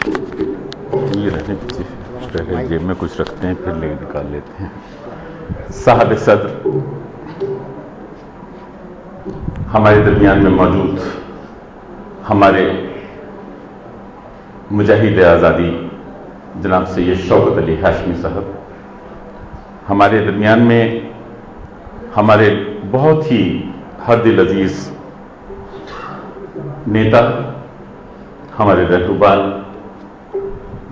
یہ رہنے پہلے جیب میں کچھ رکھتے ہیں پھر لے نکال لیتے ہیں. صاحب صدر ہمارے درمیان میں موجود ہمارے مجاہد آزادی جناب سید شوکت علی ہاشمی صاحب، ہمارے درمیان میں ہمارے بہت ہی ہر دل عزیز نیتا ہمارے رہنمائی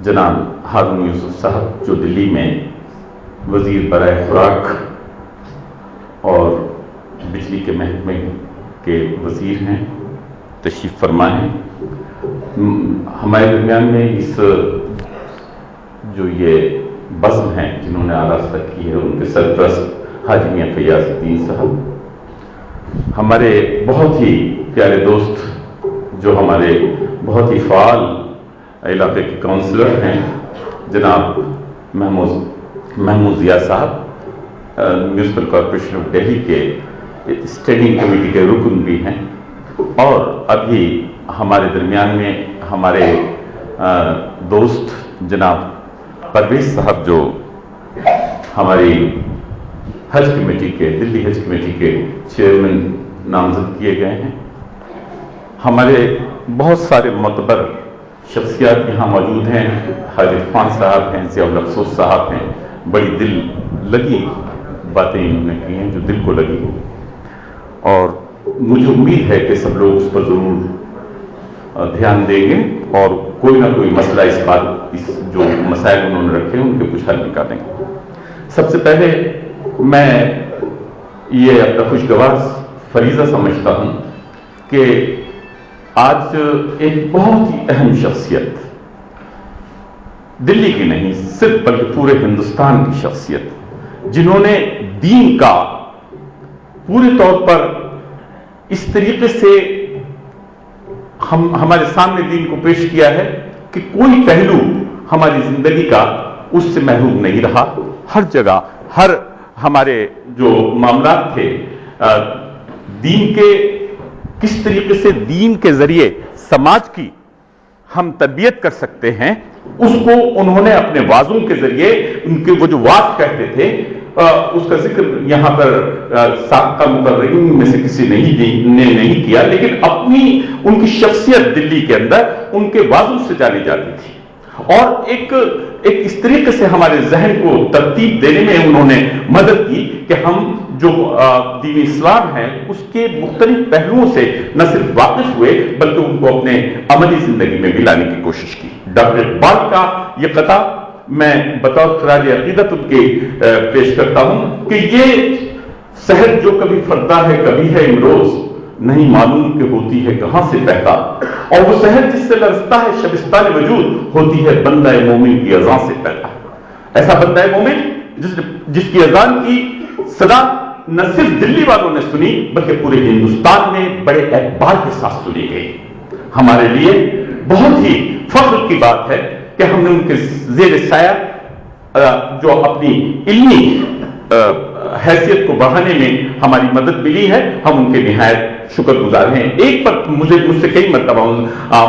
جناب ہارون یوسف صاحب جو دلی میں وزیر برائے خوراک اور بجلی کے محکمے کے وزیر ہیں، تشریف فرما ہیں. ہمارے درمیان میں اس جو یہ بزم ہیں جنہوں نے آراستہ کی ہے ان کے سرپرست حاجی میاں فیاض الدین صاحب، ہمارے بہت ہی پیارے دوست جو ہمارے بہت ہی فعال علاقے کے کونسلر ہیں جناب محمود ضیاء صاحب، میونسپل کارپوریشن آف دہلی کے اسٹینڈنگ کمیٹی کے رکن بھی ہیں، اور ابھی ہمارے درمیان میں ہمارے دوست جناب پرویز صاحب جو ہماری حج کمیٹی کے دلی حج کمیٹی کے چیئرمین نامزد کیے گئے ہیں. ہمارے بہت سارے معتبر شخصیات یہاں موجود ہیں. حاجی خان صاحب ہیں، ضیاء الافسوس صاحب ہیں، بڑی دل لگی باتیں انہوں نے کی ہیں جو دل کو لگی ہو، اور مجھے امید ہے کہ سب لوگ اس پر ضرور دھیان دیں گے اور کوئی نہ کوئی مسئلہ اس جو مسائل انہوں نے رکھے ان کے کچھ حل نکالیں گے. سب سے پہلے میں یہ اپنا خوشگوار فریضہ سمجھتا ہوں کہ آج ایک بہت ہی اہم شخصیت دلی کی نہیں صرف بلکہ پورے ہندوستان کی شخصیت جنہوں نے دین کا پورے طور پر اس طریقے سے ہمارے سامنے دین کو پیش کیا ہے کہ کوئی پہلو ہماری زندگی کا اس سے محروم نہیں رہا. ہر جگہ ہر ہمارے جو معاملات تھے دین کے کس طریقے سے دین کے ذریعے سماج کی ہم تربیت کر سکتے ہیں اس کو انہوں نے اپنے وعظوں کے ذریعے ان کے وہ جو واعظ کہتے تھے اس کا ذکر یہاں پر سابقہ مقررین میں سے کسی نے نہیں کیا، لیکن اپنی ان کی شخصیت دلی کے اندر ان کے واعظوں سے جانی جاتی تھی، اور ایک اس طریقے سے ہمارے ذہن کو ترتیب دینے میں انہوں نے مدد کی کہ ہم جو دین اسلام ہے اس کے مختلف پہلوؤں سے نہ صرف واقف ہوئے بلکہ ان کو اپنے عملی زندگی میں بھی لانے کی کوشش کی. ڈاکٹر اقبال کا یہ قطع میں بطور خراج عقیدت ان کے پیش کرتا ہوں کہ یہ شہر جو کبھی فردا ہے کبھی ہے امروز، نہیں معلوم کہ ہوتی ہے کہاں سے پیدا، اور وہ شہر جس سے لرزتا ہے شبستان وجود، ہوتی ہے بندہ مومن کی اذان سے پیدا. ایسا بندہ مومن جس کی اذان کی صدا نہ صرف دلی والوں نے سنی بلکہ پورے ہندوستان میں بڑے اعتبار کے ساتھ سنی گئی. ہمارے لیے بہت ہی فخر کی بات ہے کہ ہم نے ان کے زیر سایہ جو اپنی علمی حیثیت کو بڑھانے میں ہماری مدد ملی ہے، ہم ان کے نہایت شکر گزار ہیں. ایک پر مجھ سے کئی مرتبہ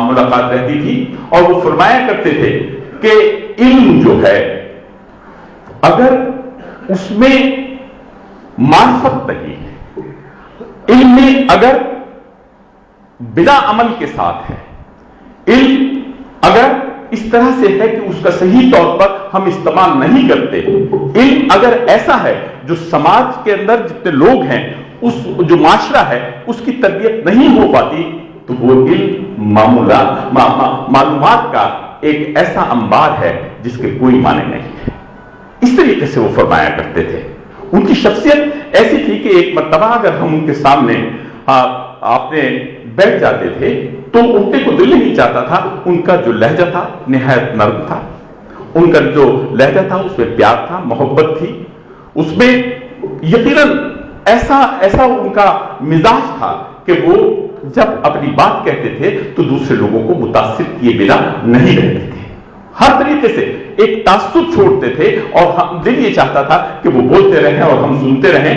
ملاقات رہتی تھی اور وہ فرمایا کرتے تھے کہ علم جو ہے اگر اس میں معرفت نہیں ہے، علم میں اگر بلا عمل کے ساتھ ہے، علم اگر اس طرح سے ہے کہ اس کا صحیح طور پر ہم استعمال نہیں کرتے، علم اگر ایسا ہے جو سماج کے اندر جتنے لوگ ہیں اس جو معاشرہ ہے اس کی تربیت نہیں ہو پاتی، تو وہ علم معلومات کا ایک ایسا انبار ہے جس کے کوئی معنی نہیں ہے. اس طریقے سے وہ فرمایا کرتے تھے. ان کی شخصیت ایسی تھی کہ ایک مرتبہ اگر ہم ان کے سامنے آپ نے بیٹھ جاتے تھے تو اٹھنے کو دل نہیں چاہتا تھا. ان کا جو لہجہ تھا نہایت نرم تھا، ان کا جو لہجہ تھا اس میں پیار تھا، محبت تھی، اس میں یقیناً ایسا ان کا مزاج تھا کہ وہ جب اپنی بات کہتے تھے تو دوسرے لوگوں کو متاثر کیے بنا نہیں رہتے تھے. ہر طریقے سے ایک تعصب چھوڑتے تھے اور دل یہ چاہتا تھا کہ وہ بولتے رہیں اور ہم سنتے رہیں.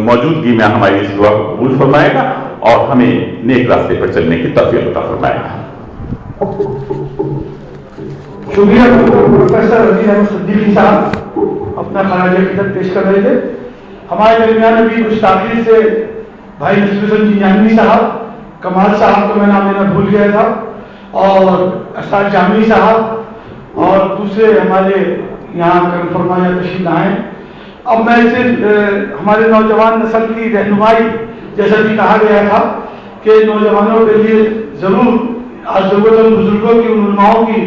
موجودگی میں ہماری اس دعا کو قبول فرمائے گا اور ہمیں نیک راستے پر چلنے کی توفیق عطا فرمائے گا۔ شکریہ پروفیسر عزیز احمد صدیقی صاحب اپنا خراج عقیدت پیش کر رہے تھے۔ ہمارے درمیان ابھی کچھ تاخیر سے بھائی نصیر حسن جنجانی صاحب، کمال صاحب کو میں نام لینا بھول گیا تھا، اور اسد جامعی صاحب اور دوسرے ہمارے یہاں کنفرما یا تشریف لائیں۔ اب میں صرف ہمارے نوجوان نسل کی رہنمائی، جیسا کہ کہا گیا تھا کہ نوجوانوں کے لیے ضرور آج بزرگوں کی، ان علماؤں کی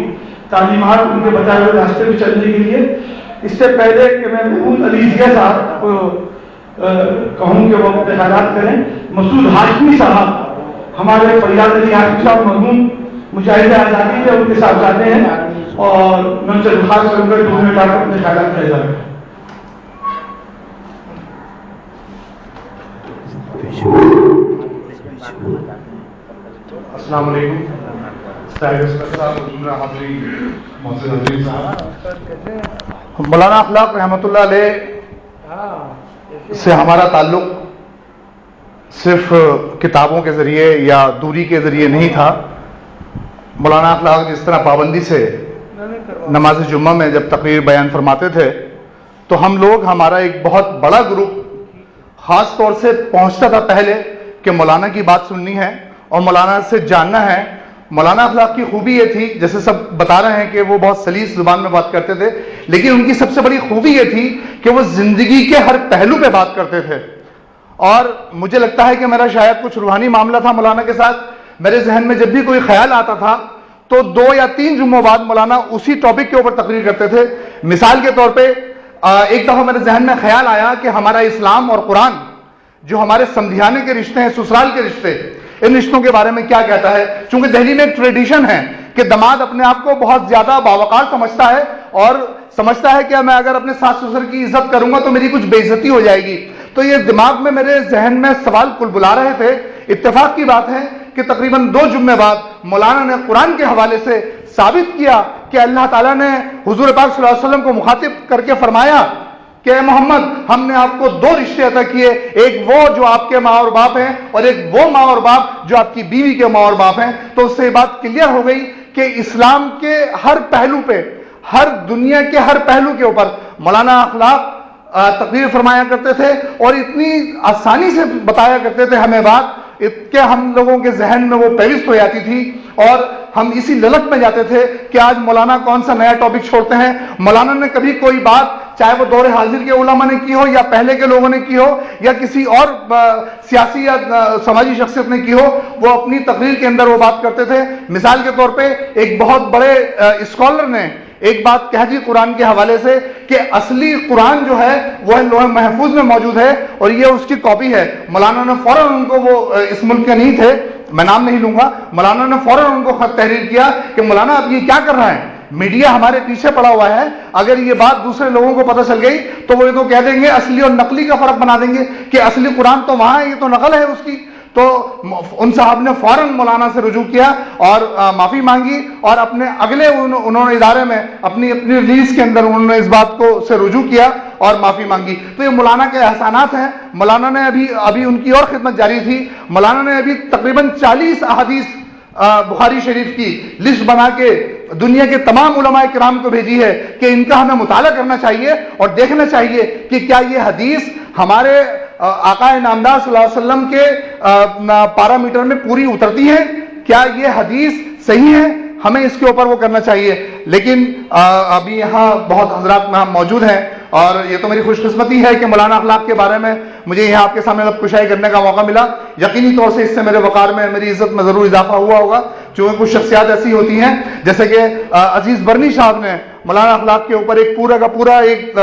تعلیمات، ان کے بتائے ہوئے راستے پہ چلنے کے لیے، اس سے پہلے کہ میں محمود علی ضیاء صاحب کو کہوں کہ وہ اپنے خیالات کریں، مسعود ہاشمی صاحب، ہمارے فریاد علی ہاشمی صاحب مرحوم مجاہد آزادی کے ان کے ساتھ جاتے ہیں، اور میں ان سے درخواست کروں گا 2 منٹ آپ اپنے خیالات کا اظہار کریں۔ السلام علیکم مولانا اخلاق رحمۃ اللہ علیہ سے ہمارا تعلق صرف کتابوں کے ذریعے یا دوری کے ذریعے نہیں تھا۔ مولانا اخلاق جس طرح پابندی سے نماز جمعہ میں جب تقریر بیان فرماتے تھے تو ہم لوگ، ہمارا ایک بہت بڑا گروپ خاص طور سے پہنچتا تھا پہلے کہ مولانا کی بات سننی ہے اور مولانا سے جاننا ہے۔ مولانا اخلاق کی خوبی یہ تھی، جیسے سب بتا رہے ہیں کہ وہ بہت سلیس زبان میں بات کرتے تھے، لیکن ان کی سب سے بڑی خوبی یہ تھی کہ وہ زندگی کے ہر پہلو پہ بات کرتے تھے۔ اور مجھے لگتا ہے کہ میرا شاید کچھ روحانی معاملہ تھا مولانا کے ساتھ، میرے ذہن میں جب بھی کوئی خیال آتا تھا تو 2 یا 3 جمعوں بعد مولانا اسی ٹاپک کے اوپر تقریر کرتے تھے۔ مثال کے طور پہ ایک دفعہ میرے ذہن میں خیال آیا کہ ہمارا اسلام اور قرآن جو ہمارے سمدھیانے کے رشتے ہیں، سسرال کے رشتے، ان رشتوں کے بارے میں کیا کہتا ہے؟ چونکہ دہلی میں ایک ٹریڈیشن ہے کہ داماد اپنے آپ کو بہت زیادہ باوقار سمجھتا ہے اور سمجھتا ہے کہ میں اگر اپنے ساس سسر کی عزت کروں گا تو میری کچھ بے عزتی ہو جائے گی۔ تو یہ دماغ میں میرے ذہن میں سوال کل بلا رہے تھے۔ اتفاق کی بات ہے کہ تقریباً 2 جمعے بعد مولانا نے قرآن کے حوالے سے ثابت کیا کہ اللہ تعالیٰ نے حضور پاک صلی اللہ علیہ وسلم کو مخاطب کر کے فرمایا کہ اے محمد، ہم نے آپ کو 2 رشتے عطا کیے، ایک وہ جو آپ کے ماں اور باپ ہیں اور ایک وہ ماں اور باپ جو آپ کی بیوی کے ماں اور باپ ہیں۔ تو اس سے یہ بات کلیئر ہو گئی کہ اسلام کے ہر پہلو پہ، ہر دنیا کے ہر پہلو کے اوپر مولانا اخلاق تقریر فرمایا کرتے تھے اور اتنی آسانی سے بتایا کرتے تھے ہمیں بات کہ ہم لوگوں کے ذہن میں وہ پیوست ہو جاتی تھی اور ہم اسی للک میں جاتے تھے کہ آج مولانا کون سا نیا ٹاپک چھوڑتے ہیں۔ مولانا نے کبھی کوئی بات، چاہے وہ دور حاضر کے علماء نے کی ہو یا پہلے کے لوگوں نے کی ہو یا کسی اور سیاسی یا سماجی شخصیت نے کی ہو، وہ اپنی تقریر کے اندر وہ بات کرتے تھے۔ مثال کے طور پہ ایک بہت بڑے اسکالر نے ایک بات کہہ دی قرآن کے حوالے سے کہ اصلی قرآن جو ہے وہ لوح محفوظ میں موجود ہے اور یہ اس کی کاپی ہے۔ مولانا نے فوراً ان کو، وہ اس ملک کے نہیں تھے، میں نام نہیں لوں گا، مولانا نے فوراً ان کو خط تحریر کیا کہ مولانا آپ یہ کیا کر رہے ہیں؟ میڈیا ہمارے پیچھے پڑا ہوا ہے، اگر یہ بات دوسرے لوگوں کو پتہ چل گئی تو وہ یہ تو کہہ دیں گے، اصلی اور نقلی کا فرق بنا دیں گے کہ اصلی قرآن تو وہاں ہے، یہ تو نقل ہے اس کی۔ تو ان صاحب نے فوراً مولانا سے رجوع کیا اور معافی مانگی اور اپنے اگلے انہوں نے ادارے میں اپنی ریلیز کے اندر انہوں نے اس بات کو سے رجوع کیا اور معافی مانگی۔ تو یہ مولانا کے احسانات ہیں۔ مولانا نے ابھی ان کی اور خدمت جاری تھی، مولانا نے ابھی تقریباً 40 احادیث بخاری شریف کی لسٹ بنا کے دنیا کے تمام علماء کرام کو بھیجی ہے کہ ان کا ہمیں مطالعہ کرنا چاہیے اور دیکھنا چاہیے کہ کیا یہ حدیث ہمارے آقا نامدار صلی اللہ علیہ وسلم کے پیرامیٹر میں پوری اترتی ہے، کیا یہ حدیث صحیح ہے، ہمیں اس کے اوپر وہ کرنا چاہیے۔ لیکن ابھی یہاں بہت حضرات موجود ہیں اور یہ تو میری خوش قسمتی ہے کہ مولانا اخلاق کے بارے میں مجھے یہاں آپ کے سامنے لب کشائی کرنے کا موقع ملا۔ یقینی طور سے اس سے میرے وقار میں، میری عزت میں ضرور اضافہ ہوا ہوگا، چونکہ کچھ شخصیات ایسی ہوتی ہیں جیسے کہ عزیز برنی صاحب نے مولانا اخلاق کے اوپر ایک پورا کا پورا ایک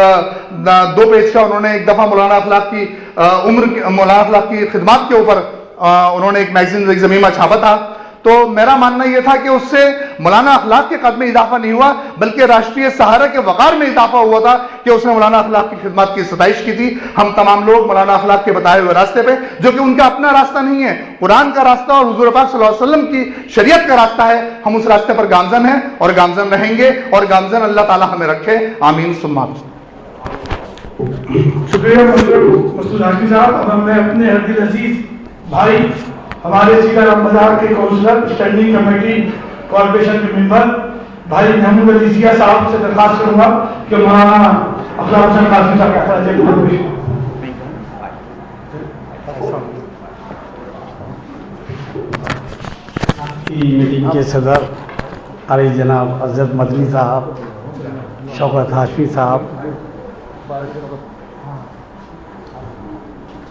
2 پیج کا انہوں نے ایک دفعہ مولانا اخلاق کی مولانا اخلاق کی خدمات کے اوپر انہوں نے ایک میگزین ایک زمینہ چھاپا تھا۔ تو میرا ماننا یہ تھا کہ اس سے مولانا اخلاق کے قد میں اضافہ نہیں ہوا بلکہ راشٹریہ سہارا کے وقار میں اضافہ ہوا تھا کہ اس نے مولانا اخلاق کی خدمات کی ستائش کی تھی۔ ہم تمام لوگ مولانا اخلاق کے بتائے ہوئے راستے پہ، جو کہ ان کا اپنا راستہ نہیں ہے، قرآن کا راستہ اور حضور پاک صلی اللہ علیہ وسلم کی شریعت کا راستہ ہے، ہم اس راستے پر گامزن ہیں اور گامزن رہیں گے اور گامزن اللہ تعالی ہمیں رکھے، آمین ثم آمین۔ شکریہ مسعود ہاشمی صاحب. اب میں اپنے ہر دل عزیز بھائی ہمارے سیدھا بازار کے کونسلر اسٹینڈنگ کمیٹی کارپوریشن کے ممبر بھائی محمود علی ضیاء صاحب سے درخواست کروں گا کہ مولانا افضل حسن قاسمی صاحب کا خراج میٹنگ کے صدر علی جناب عزت مدنی صاحب، شوکت ہاشمی صاحب،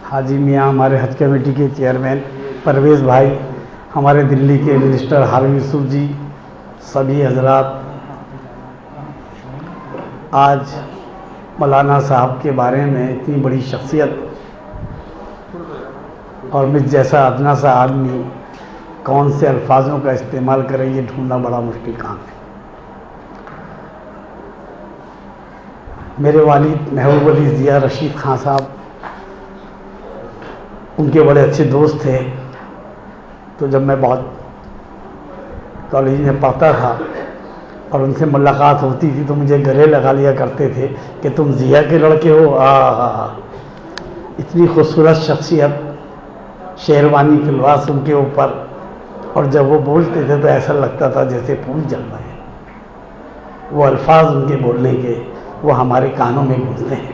حاجی میاں ہمارے حج کمیٹی کے چیئرمین، پرویز بھائی، ہمارے دلی کے منسٹر ہارون یوسف جی، سبھی حضرات، آج مولانا صاحب کے بارے میں اتنی بڑی شخصیت اور مجھ جیسا ادنا سا آدمی کون سے الفاظوں کا استعمال کرے یہ ڈھونڈنا بڑا مشکل کام ہے. میرے والد محبوب علی ضیاء رشید خان صاحب ان کے بڑے اچھے دوست تھے. تو جب میں بہت کالج میں پڑھتا تھا اور ان سے ملاقات ہوتی تھی تو مجھے گلے لگا لیا کرتے تھے کہ تم ضیاء کے لڑکے ہو. اتنی خوبصورت شخصیت، شیروانی کے لباس ان کے اوپر، اور جب وہ بولتے تھے تو ایسا لگتا تھا جیسے پھول جل رہے ہیں. وہ الفاظ ان کے بولنے کے وہ ہمارے کانوں میں گونجتے ہیں.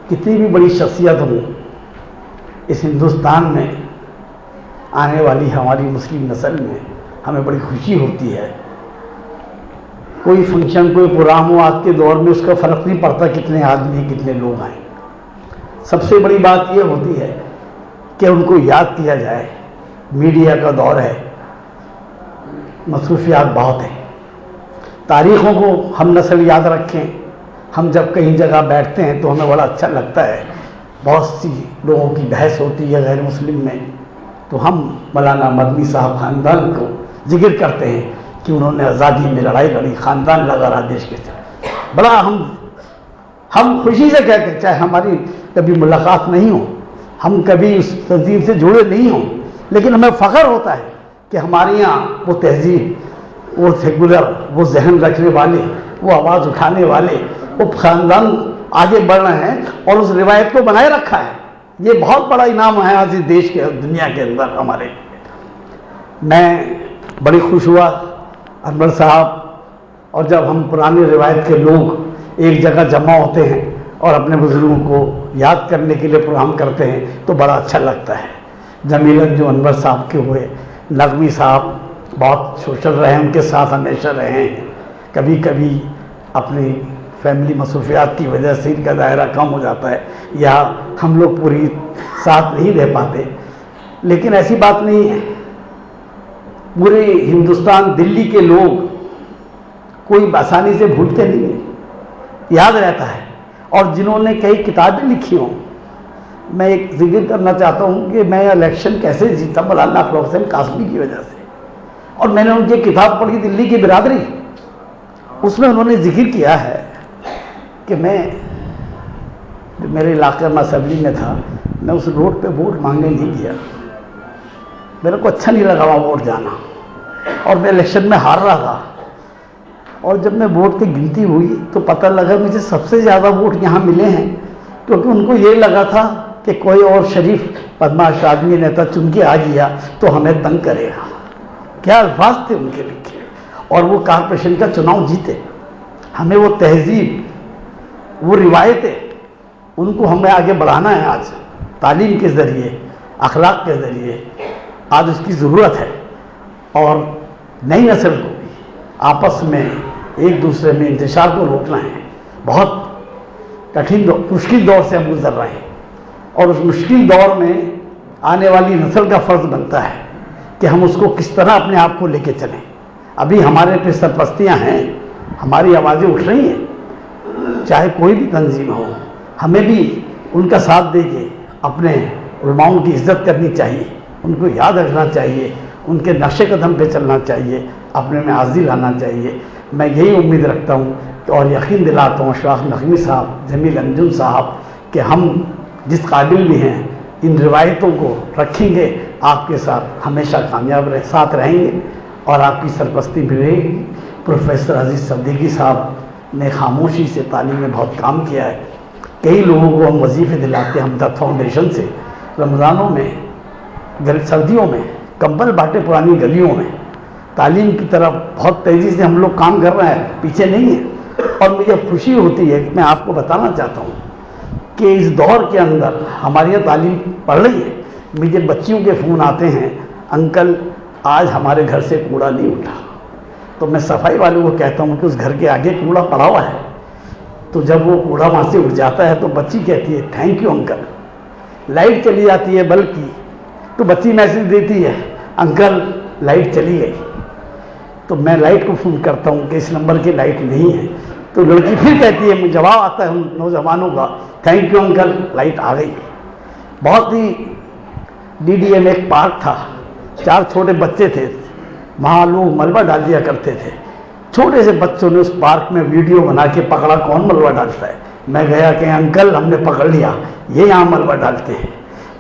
کتنی بھی بڑی شخصیت ہوں، اس ہندوستان میں آنے والی ہماری مسلم نسل میں ہمیں بڑی خوشی ہوتی ہے. کوئی فنکشن، کوئی پروگرام ہو، آج کے دور میں اس کا فرق نہیں پڑتا کتنے آدمی کتنے لوگ آئیں. سب سے بڑی بات یہ ہوتی ہے کہ ان کو یاد کیا جائے. میڈیا کا دور ہے، مصروفیات بہت ہیں. تاریخوں کو ہم نسل یاد رکھیں. ہم جب کہیں جگہ بیٹھتے ہیں تو ہمیں بڑا اچھا لگتا ہے. بہت سی لوگوں کی بحث ہوتی ہے غیر مسلم میں، تو ہم مولانا مدنی صاحب خاندان کو ذکر کرتے ہیں کہ انہوں نے آزادی میں لڑائی لڑی، خاندان لگا رہا دیش کے ساتھ. بڑا ہم خوشی سے کہتے ہیں، چاہے ہماری کبھی ملاقات نہیں ہو، ہم کبھی اس تنظیم سے جڑے نہیں ہوں، لیکن ہمیں فخر ہوتا ہے کہ ہمارے یہاں وہ تہذیب، وہ سیکولر، وہ ذہن رکھنے والے، وہ آواز اٹھانے والے، وہ خاندان آگے بڑھ رہے ہیں اور اس روایت کو بنائے رکھا ہے. یہ بہت بڑا انعام ہے آج اس دیش کے، دنیا کے اندر ہمارے. میں بڑی خوش ہوا انور صاحب، اور جب ہم پرانی روایت کے لوگ ایک جگہ جمع ہوتے ہیں اور اپنے بزرگوں کو یاد کرنے کے لیے پروگرام کرتے ہیں تو بڑا اچھا لگتا ہے. جمیلاً جو انور صاحب کے ہوئے، نغوی صاحب بہت سوشل رہے ہیں، ان کے ساتھ ہمیشہ رہے ہیں. کبھی کبھی اپنی فیملی مصروفیات کی وجہ سے ان کا دائرہ کم ہو جاتا ہے یا ہم لوگ پوری ساتھ نہیں رہ پاتے، لیکن ایسی بات نہیں ہے. پورے ہندوستان، دلی کے لوگ کوئی آسانی سے بھولتے نہیں ہیں، یاد رہتا ہے. اور جنہوں نے کئی کتابیں لکھی ہوں، میں ایک ذکر کرنا چاہتا ہوں کہ میں الیکشن کیسے جیتا مولانا افضل حسن قاسمی کی وجہ سے. اور میں نے ان کی کتاب پڑھی دلی کی برادری، اس میں انہوں نے ذکر کیا ہے کہ میں میرے علاقے میں اسمبلی میں تھا، میں اس روڈ پہ ووٹ مانگنے نہیں گیا. میرے کو اچھا نہیں لگا وہاں ووٹ جانا، اور میں الیکشن میں ہار رہا تھا. اور جب میں ووٹ کی گنتی ہوئی تو پتہ لگا مجھے سب سے زیادہ ووٹ یہاں ملے ہیں، کیونکہ ان کو یہ لگا تھا کہ کوئی اور شریف بدمعاش آدمی نیتا چن کے آ گیا تو ہمیں تنگ کرے گا. کیا الفاظ تھے ان کے لکھے. اور وہ کارپوریشن کا چناؤ جیتے. ہمیں وہ تہذیب، وہ روایتیں، ان کو ہمیں آگے بڑھانا ہے. آج تعلیم کے ذریعے، اخلاق کے ذریعے آج اس کی ضرورت ہے. اور نئی نسل کو بھی آپس میں ایک دوسرے میں انتشار کو روکنا ہے. بہت کٹھن مشکل دور سے ہم گزر رہے ہیں، اور اس مشکل دور میں آنے والی نسل کا فرض بنتا ہے کہ ہم اس کو کس طرح اپنے آپ کو لے کے چلیں. ابھی ہمارے پہ سرپرستیاں ہیں، ہماری آوازیں اٹھ رہی ہیں، چاہے کوئی بھی تنظیم ہو، ہمیں بھی ان کا ساتھ دے کے اپنے علماؤں کی عزت کرنی چاہیے، ان کو یاد رکھنا چاہیے، ان کے نقش قدم پہ چلنا چاہیے، اپنے میں عاجزی لانا چاہیے. میں یہی امید رکھتا ہوں اور یقین دلاتا ہوں اشراف نقوی صاحب، جمیل انجم صاحب، کہ ہم جس قابل بھی ہیں ان روایتوں کو رکھیں گے، آپ کے ساتھ ہمیشہ کامیاب ساتھ رہیں گے اور آپ کی سرپرستی بھی رہے گی. پروفیسر عزیز صدیقی صاحب نے خاموشی سے تعلیم میں بہت کام کیا ہے. کئی لوگوں کو ہم وظیفے دلاتے ہیں ہمدرد فاؤنڈیشن سے. رمضانوں میں سردیوں میں کمبل بانٹے پرانی گلیوں میں. تعلیم کی طرف بہت تیزی سے ہم لوگ کام کر رہے ہیں, پیچھے نہیں ہیں. اور مجھے خوشی ہوتی ہے کہ میں آپ کو بتانا چاہتا ہوں کہ اس دور کے اندر ہماری یہاں تعلیم پڑھ رہی ہے. مجھے بچیوں کے فون آتے ہیں, انکل آج ہمارے گھر سے کوڑا نہیں اٹھا. تو میں صفائی والوں کو کہتا ہوں کہ اس گھر کے آگے کوڑا پڑا ہوا ہے. تو جب وہ کوڑا وہاں سے اٹھ جاتا ہے تو بچی کہتی ہے تھینک یو انکل. لائٹ چلی جاتی ہے بلب کی تو بچی میسج دیتی ہے انکل لائٹ چلی گئی. تو میں لائٹ کو فون کرتا ہوں کہ اس نمبر کی لائٹ نہیں ہے. تو لڑکی پھر کہتی ہے, جواب آتا ہے ان نوجوانوں کا تھینک یو انکل لائٹ آ گئی. بہت ہی ڈی ڈی ایم ایک پارک تھا, 4 چھوٹے بچے تھے, وہاں لوگ ملبہ ڈال دیا کرتے تھے. چھوٹے سے بچوں نے اس پارک میں ویڈیو بنا کے پکڑا کون ملبہ ڈالتا ہے. میں گیا کہ انکل ہم نے پکڑ لیا, یہ یہاں ملبہ ڈالتے ہیں.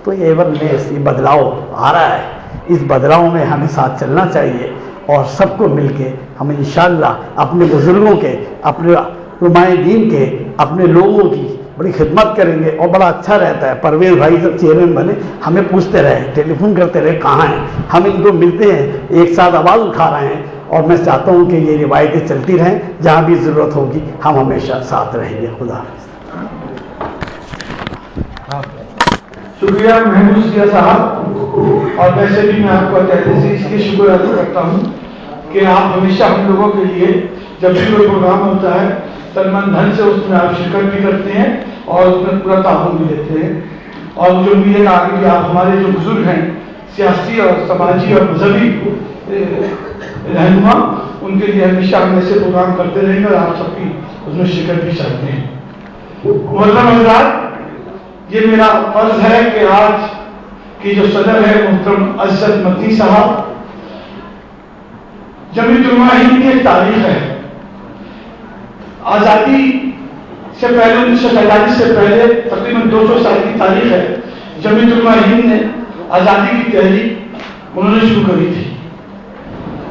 تو یہ ایورنیس, یہ بدلاؤ آ رہا ہے. اس بدلاؤ میں ہمیں ساتھ چلنا چاہیے اور سب کو مل کے ہم انشاءاللہ اپنے بزرگوں کے, اپنے علماء دین کے, اپنے لوگوں کی بڑی خدمت کریں گے. اور بڑا اچھا رہتا ہے پرویز بھائی جب چیئرمین بنے ہمیں پوچھتے رہے, ٹیلی فون کرتے رہے کہاں ہیں. ہم ان کو ملتے ہیں, ایک ساتھ آواز اٹھا رہے ہیں. اور میں چاہتا ہوں کہ یہ روایتیں چلتی رہیں, جہاں بھی ضرورت ہوگی ہم ہمیشہ ساتھ رہیں گے. خدا شکریہ محمود سیاح صاحب. اور ویسے بھی میں آپ کو کہتے سے اس لیے شکر ادا کرتا ہوں کہ آپ ہمیشہ ہم لوگوں کے لیے جب بھی کوئی پروگرام ہوتا ہے تن من دھن سے اس میں آپ شرکت بھی کرتے ہیں اور اس میں پورا تعاون بھی دیتے ہیں. اور مجھے امید ہے کہ آگے بھی آپ ہمارے جو بزرگ ہیں سیاسی اور سماجی اور مذہبی رہنما, ان کے لیے ہمیشہ ہم ایسے پروگرام کرتے رہیں گے اور آپ سب کی اس میں شرکت بھی چاہتے ہیں. محترم حضرات, یہ میرا فرض ہے کہ آج کی جو صدر ہے محترم عزت مدنی صاحب, جمعیت علماء ہند کی ایک تاریخ ہے. آزادی سے پہلے 1947 سے پہلے تقریباً 200 سال کی تاریخ ہے. جمعیت علماء ہند نے آزادی کی تحریک انہوں نے شروع کری تھی.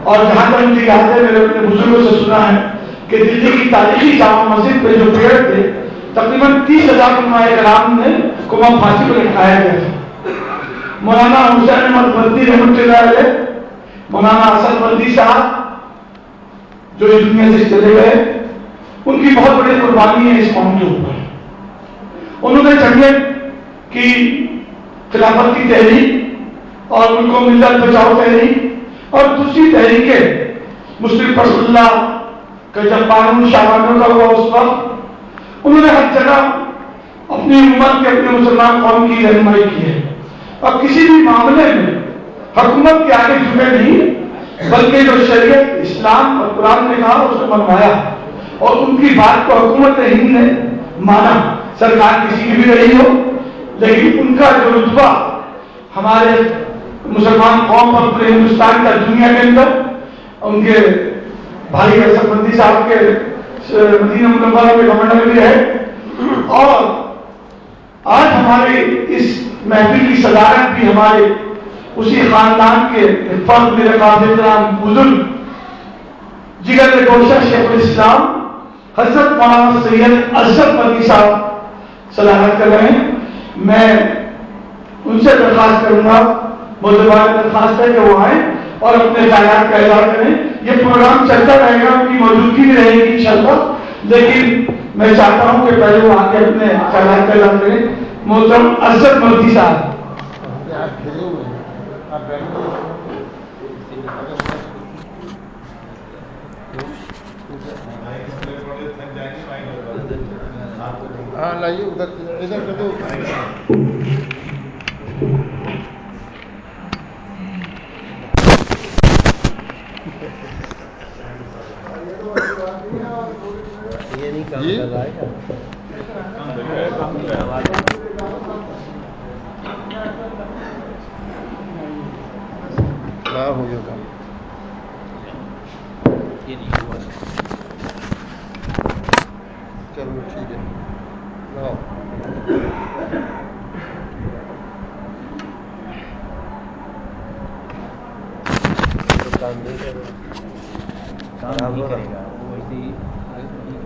اور جہاں تک مجھے یاد ہے, میں نے اپنے بزرگوں سے سنا ہے کہ دلی کی تاریخی جامع مسجد پہ جو پیڑ تھے تقریباً 30,000 علماء کرام نے کو وہاں پھانسی پر لٹکایا گیا تھا. مولانا حسین احمد مدنی رحمۃ اللہ علیہ, مولانا اسد مدنی صاحب جو اس دنیا سے چلے گئے, ان کی بہت بڑی قربانی ہے اس قوم کے اوپر. انہوں نے جمعیت کی خلافت کی تحریک اور ان کو ملت بچاؤ تحریک اور دوسری تحریکیں مسلم رسول اللہ کا جب قانون شاہبانوں کا ہوا اس وقت انہوں نے ہر جگہ اپنی امت کے اپنے مسلمان قوم کی رہنمائی کی ہے. اور کسی بھی معاملے میں حکومت کے آگے جھکے نہیں, بلکہ جو شریعت اسلام اور قرآن نے کہا اس کو منوایا. اور ان کی بات کو حکومت ہند نے مانا, سرکار کسی کی بھی رہی ہو, لیکن ان کا جو رتبہ ہمارے مسلمان قوم اور پورے ہندوستان کا دنیا کے اندر, ان کے بھائی اسد مدنی صاحب کے مدینہ منورہ میں گورنر بھی ہے. اور آج ہمارے اس محفل کی صدارت بھی ہمارے اسی خاندان کے فرد میرے قابل احترام بزرگ جگر گوشہ شیخ الاسلام حضرت مولانا سید عزت مدنی صاحب صدارت کر رہے ہیں. میں ان سے درخواست کروں گا, موضوعات درخواست ہے کہ وہ آئیں اور اپنے خیالات کا اظہار کریں. یہ پروگرام چلتا رہے گا, ان کی موجودگی بھی رہے گی انشاءاللہ, لیکن میں چاہتا ہوں کہ پہلے وہ آ کے اپنے خیالات کا اظہار کریں. محترم عزت مدنی صاحب. ہاں لائیے ادھر کر دو. یہ نہیں کام کر رہا ہے کیا ہو گیا کام. یہ نہیں ہوا. چلو ٹھیک ہے. کام نہیں کرے گا, کام نہیں کرے گا, وہ ویسے ہی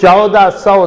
1400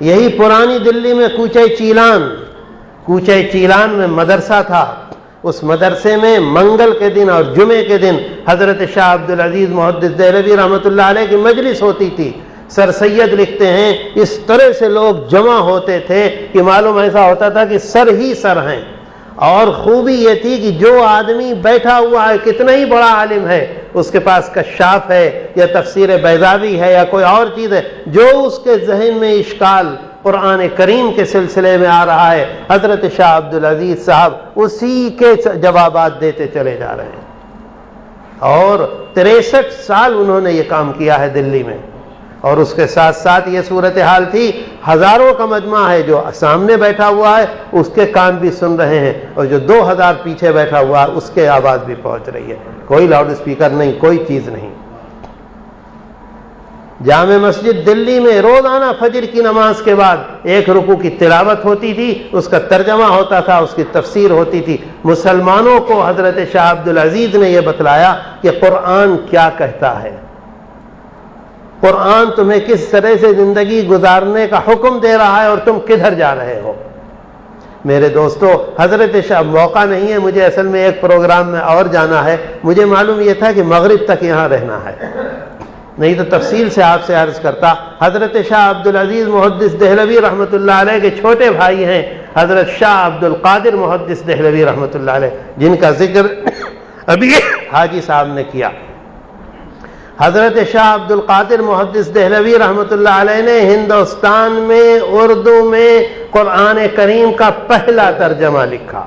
یہی پرانی دلی میں کوچہ چیلان میں مدرسہ تھا. اس مدرسے میں منگل کے دن اور جمعے کے دن حضرت شاہ عبدالعزیز محدث دہلوی رحمۃ اللہ علیہ کی مجلس ہوتی تھی. سر سید لکھتے ہیں اس طرح سے لوگ جمع ہوتے تھے کہ معلوم ایسا ہوتا تھا کہ سر ہی سر ہیں. اور خوبی یہ تھی کہ جو آدمی بیٹھا ہوا ہے کتنا ہی بڑا عالم ہے, اس کے پاس کشاف ہے یا تفسیر بیضاوی ہے یا کوئی اور چیز ہے, جو اس کے ذہن میں اشکال قرآن کریم کے سلسلے میں آ رہا ہے, حضرت شاہ عبدالعزیز صاحب اسی کے جوابات دیتے چلے جا رہے ہیں. اور 63 سال انہوں نے یہ کام کیا ہے دلی میں. اور اس کے ساتھ ساتھ یہ صورتحال تھی, ہزاروں کا مجمع ہے, جو سامنے بیٹھا ہوا ہے اس کے کان بھی سن رہے ہیں, اور جو 2000 پیچھے بیٹھا ہوا ہے اس کے آواز بھی پہنچ رہی ہے. کوئی لاؤڈ اسپیکر نہیں, کوئی چیز نہیں. جامع مسجد دلی میں روزانہ فجر کی نماز کے بعد ایک رکوع کی تلاوت ہوتی تھی, اس کا ترجمہ ہوتا تھا, اس کی تفسیر ہوتی تھی. مسلمانوں کو حضرت شاہ عبدالعزیز نے یہ بتلایا کہ قرآن کیا کہتا ہے, قرآن تمہیں کس طرح سے زندگی گزارنے کا حکم دے رہا ہے اور تم کدھر جا رہے ہو. میرے دوستو, حضرت شاہ, موقع نہیں ہے مجھے اصل میں ایک پروگرام میں اور جانا ہے, مجھے معلوم یہ تھا کہ مغرب تک یہاں رہنا ہے, نہیں تو تفصیل سے آپ سے عرض کرتا. حضرت شاہ عبدالعزیز محدث دہلوی رحمۃ اللہ علیہ کے چھوٹے بھائی ہیں حضرت شاہ عبد القادر محدث دہلوی رحمۃ اللہ علیہ, جن کا ذکر ابھی حاجی صاحب نے کیا. حضرت شاہ عبد القادر محدث دہلوی رحمۃ اللہ علیہ نے ہندوستان میں اردو میں قرآن کریم کا پہلا ترجمہ لکھا.